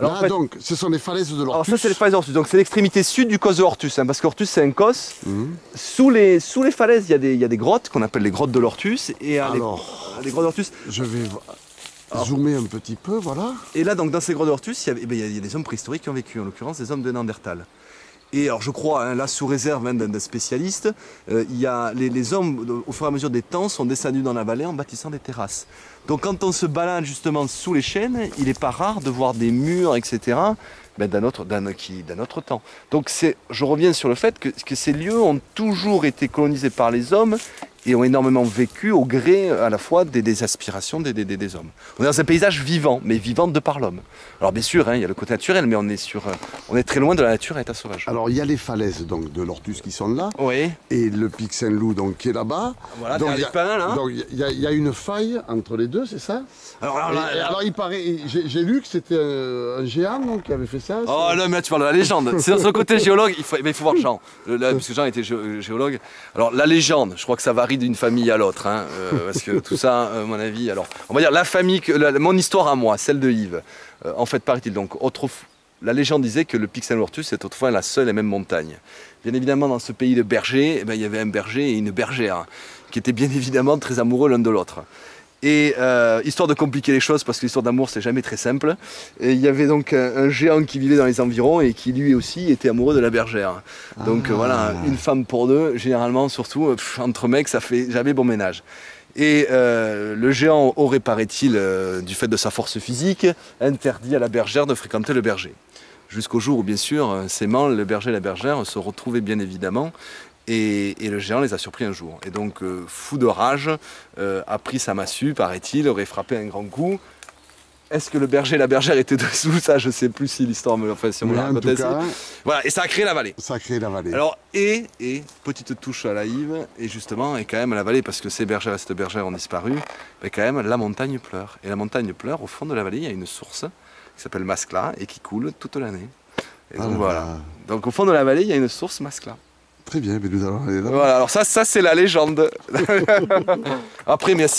Alors, Là, en fait, donc, ce sont les falaises de alors l'Ortus. ça c'est les falaises d'Ortus, donc c'est l'extrémité sud du causse de Ortus, hein, parce qu'Ortus c'est un causse. Sous les falaises il y a des grottes qu'on appelle les grottes de l'Ortus. Et Alors, les grottes d'Ortus. je vais zoomer un petit peu, voilà. Et là donc dans ces grottes d'Ortus, il y a des hommes préhistoriques qui ont vécu, en l'occurrence des hommes de Néandertal. Et alors je crois, hein, là sous réserve hein, d'un spécialiste, il y a les hommes au fur et à mesure des temps sont descendus dans la vallée en bâtissant des terrasses. Donc quand on se balade justement sous les chênes, il n'est pas rare de voir des murs, etc. D'un autre temps. Donc je reviens sur le fait que ces lieux ont toujours été colonisés par les hommes et ont énormément vécu au gré à la fois des aspirations des hommes. On est dans un paysage vivant, mais vivant de par l'homme. Alors bien sûr, hein, il y a le côté naturel, mais on est très loin de la nature à état sauvage. Alors, il y a les falaises donc, de l'Ortus qui sont là. Oui. Et le pic Saint-Loup donc, qui est là-bas. Voilà, donc, il y a une faille entre les deux, c'est ça? Alors, il paraît, j'ai lu que c'était un géant donc, qui avait fait ça. Oh là, mais tu parles de la légende. C'est dans ce côté géologue, il faut voir Jean, parce que Jean était géologue. Alors la légende, je crois que ça varie d'une famille à l'autre, hein, parce que tout ça, à mon avis, alors, on va dire la famille, mon histoire à moi, celle de Yves, en fait, paraît-il, donc, la légende disait que le pic Saint-Loup-Ortus était autrefois la seule et même montagne. Bien évidemment, dans ce pays de bergers, eh ben, il y avait un berger et une bergère, qui étaient bien évidemment très amoureux l'un de l'autre. Et histoire de compliquer les choses, parce que l'histoire d'amour c'est jamais très simple, et il y avait donc un géant qui vivait dans les environs et qui lui aussi était amoureux de la bergère. Donc voilà, une femme pour deux, généralement surtout entre mecs ça fait jamais bon ménage. Et le géant aurait, paraît-il, du fait de sa force physique, interdit à la bergère de fréquenter le berger. Jusqu'au jour où bien sûr, s'aimant, le berger et la bergère se retrouvaient bien évidemment. Et le géant les a surpris un jour. Et donc, fou de rage, a pris sa massue, paraît-il, aurait frappé un grand coup. Est-ce que le berger et la bergère étaient dessous? Ça, je ne sais plus si l'histoire me l'a fait. Si on me l'a raconté. Voilà, et ça a créé la vallée. Ça a créé la vallée. Alors, et petite touche à la Yves, et justement, et quand même la vallée, parce que ces bergères et cette bergère ont disparu, mais quand même, la montagne pleure. Et la montagne pleure, au fond de la vallée, il y a une source qui s'appelle Mascla et qui coule toute l'année. Et donc voilà. Donc au fond de la vallée, il y a une source Mascla. Très bien, mais nous allons aller là. Voilà, alors ça c'est la légende. Après, merci.